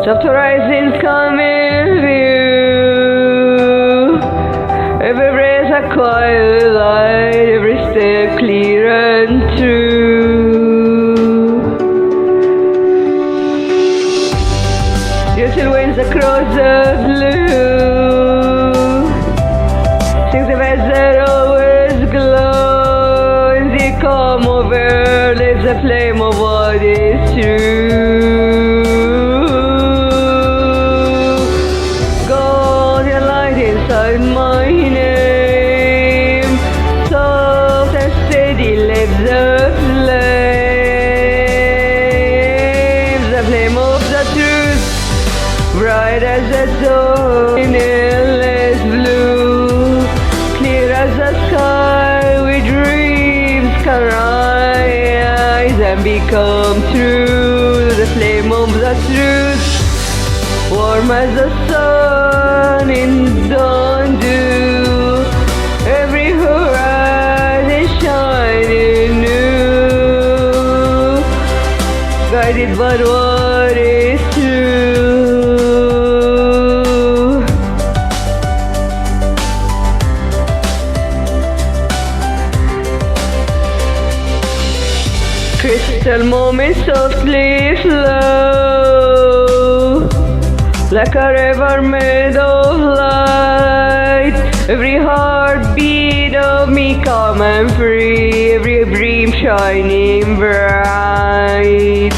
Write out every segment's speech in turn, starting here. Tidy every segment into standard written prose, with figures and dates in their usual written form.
Top horizons come in view. Every breath a quiet light, every step clear and true. Gentle winds across the blue, sings the words that always glow. In the calm over lives the flame of what is true. Inside my name, soft and steady lives the flame of the truth, bright as the dawn, endless blue, clear as the sky, with dreams can rise and become true. The flame of the truth, warm as the sun in dawn dew, every horizon shining new, guided by what is true. Crystal moments softly flow, like a river made of light. Every heartbeat of me calm and free, every dream shining bright.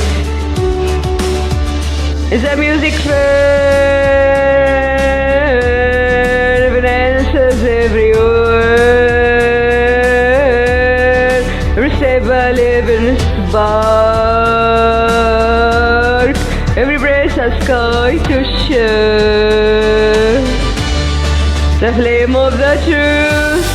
Is the music fair? Evidences every word, every step I live in a spark, every breath a sky to share. The flame of the truth,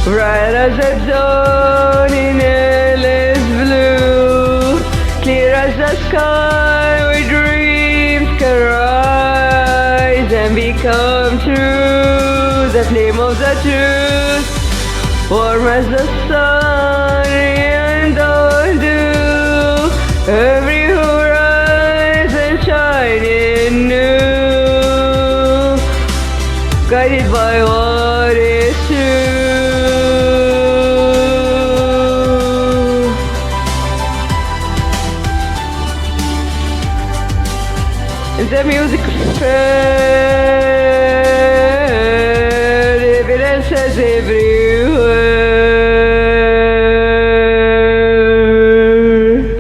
bright as the dawn in endless blue, clear as the sky, where dreams can rise and become true. The flame of the truth, warm as the sun and dawn dew, every horizon shining new, guided by what is true. The music fair, evidences every